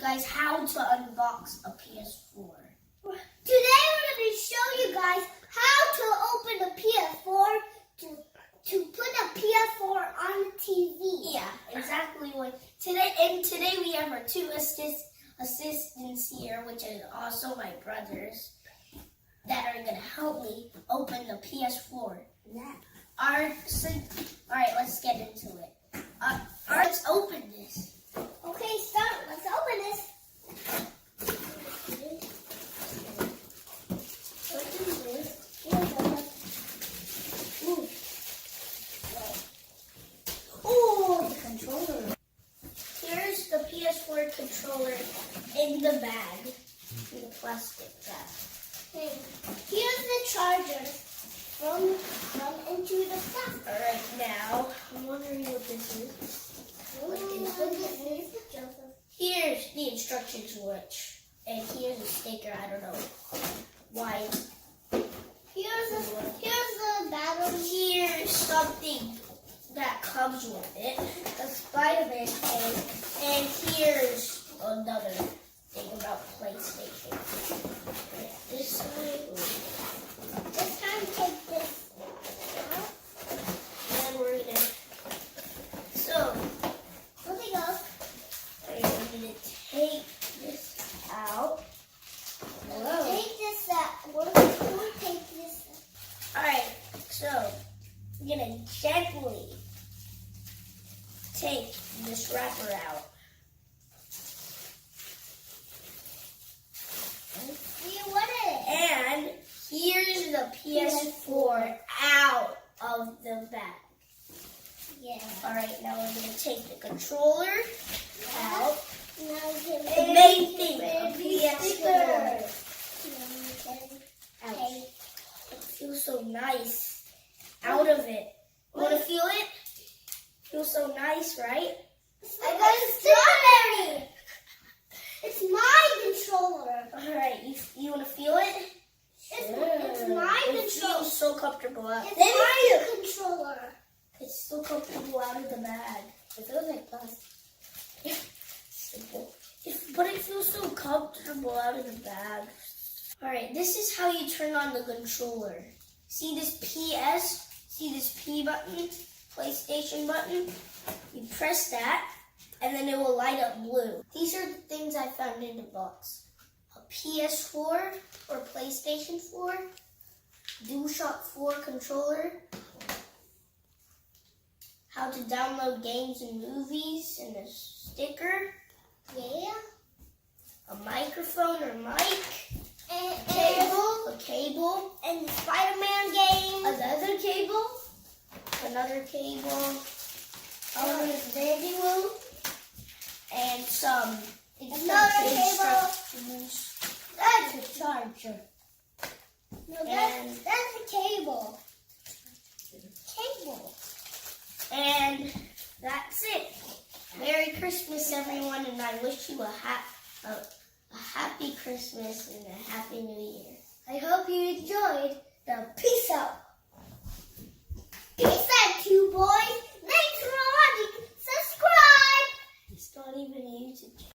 guys how to unbox a PS4. Today we're going to show you guys how to open a PS4 to put a PS4 on the TV. Yeah, exactly what today we have our two assistants here, which is also my brothers, that are gonna help me open the PS4. Alright, let's get into it. Let's open this. Okay, start. Let's open this. Oh, the controller. Here's the PS4 controller in the bag, in the plastic bag. Okay. Here's the charger from into the plastic. Alright, now, I'm wondering what this is. Here's the instructions, and here's a sticker, I don't know why. Here's the battery. Here's something that comes with it, a Spider-Man case, and here's another thing about PlayStation. This side. This time, take this out. And we're gonna. So, Let me go. we're gonna take this out. Whoa. Take this out. We're going to take this out. Alright, so we're gonna gently take this wrapper out. Let's see what it is. And here's the PS4 out of the bag. Yeah. Alright, now we're gonna take the controller out. Now The main thing, a PS4. Ouch. It feels so nice out of it. You wanna feel it? Feels so nice, right? I got a strawberry. It's my controller. Alright, you wanna feel it? It's my It controller. feels so comfortable out. It's my controller. It's so comfortable out of the bag. It feels like plastic. Simple. But it feels so comfortable out of the bag. Alright, this is how you turn on the controller. See this PS? See this P button? PlayStation button? You press that, and then it will light up blue. These are the things I found in the box. A PS4 or PlayStation 4, DualShock 4 controller, how to download games and movies, and a sticker, Yeah. a microphone or mic, And a cable, and the Spider-Man game. another cable, manual, and some Another cable. instructions. That's a charger. No, And- that's a cable. Cable. And that's it. Merry Christmas, everyone, and I wish you a happy Christmas and a happy New Year. I hope you enjoyed. The peace out. Peace out, you boys. Thanks for watching. Subscribe. It's not even a YouTube channel.